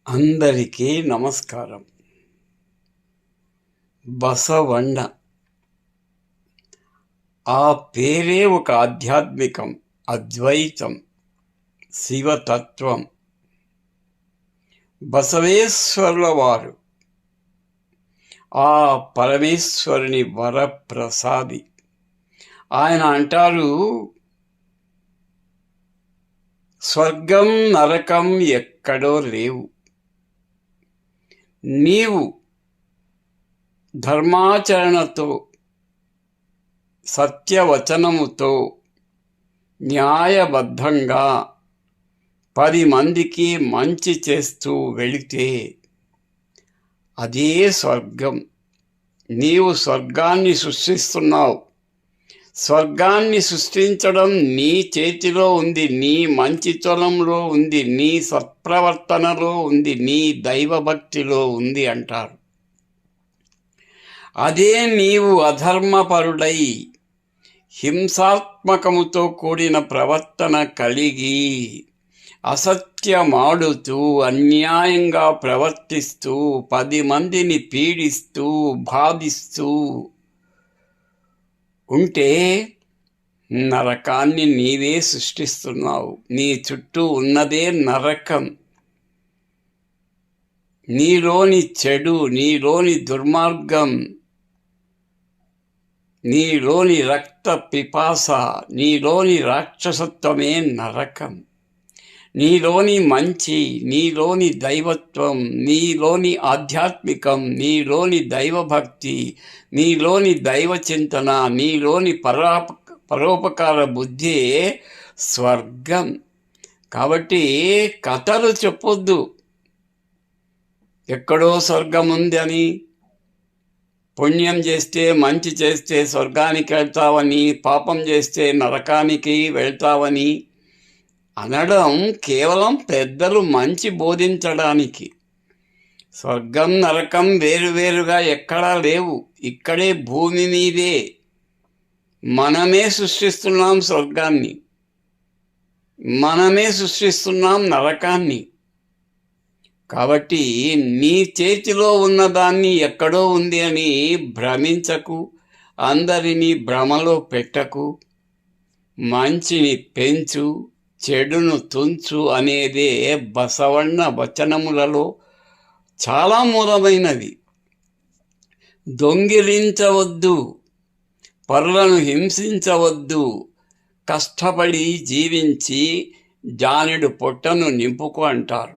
అందరికీ నమస్కారం. బసవಣ್ణ ఆ పేరే ఒక ఆధ్యాత్మికం, అద్వైతం, శివతత్వం. బసవేశ్వరుల వారు ఆ పరమేశ్వరుని వరప్రసాది. ఆయన అంటారు, స్వర్గం నరకం ఎక్కడో లేవు. నీవు ధర్మాచరణతో, సత్యవచనముతో, న్యాయబద్ధంగా 10 మందికి మంచి చేస్తూ వెళితే అదే స్వర్గం. నీవు స్వర్గాన్ని సృష్టిస్తున్నావు. స్వర్గాన్ని సృష్టించడం నీ చేతిలో ఉంది, నీ మంచితనంలో ఉంది, నీ సత్ప్రవర్తనలో ఉంది, నీ దైవభక్తిలో ఉంది అంటారు. అదే నీవు అధర్మపరుడై హింసాత్మకముతో కూడిన ప్రవర్తన కలిగి అసత్యమాడుతూ అన్యాయంగా ప్రవర్తిస్తూ 10 మందిని పీడిస్తూ బాధిస్తూ ఉంటే నరకాన్ని నీవే సృష్టిస్తున్నావు. నీ చుట్టూ ఉన్నదే నరకం. నీలోని చెడు, నీలోని దుర్మార్గం, నీలోని రక్త పిపాస, నీలోని రాక్షసత్వమే నరకం. నీలోని మంచి, నీలోని దైవత్వం, నీలోని ఆధ్యాత్మికం, నీలోని దైవభక్తి, నీలోని దైవ చింతన, నీలోని పరోపకార బుద్ధి స్వర్గం. కాబట్టి కథలు చెప్పొద్దు, ఎక్కడో స్వర్గం ఉందని, పుణ్యం చేస్తే మంచి చేస్తే స్వర్గానికి వెళ్తావని, పాపం చేస్తే నరకానికి వెళ్తావని అనడం కేవలం పెద్దలు మంచి బోధించడానికి. స్వర్గం నరకం వేరువేరుగా ఎక్కడా లేవు. ఇక్కడే భూమి మీదే మనమే సృష్టిస్తున్నాం స్వర్గాన్ని, మనమే సృష్టిస్తున్నాం నరకాన్ని. కాబట్టి నీ చేతిలో ఉన్నదాన్ని ఎక్కడో ఉంది అని భ్రమించకు, అందరినీ భ్రమలో పెట్టకు. మంచిని పెంచు, చెడును తుంచు అనేదే బసవಣ್ణ వచనములలో చాలా మూలమైనది. దొంగిలించవద్దు, పరులను హింసించవద్దు, కష్టపడి జీవించి జానెడు పొట్టను నింపుకు అంటారు.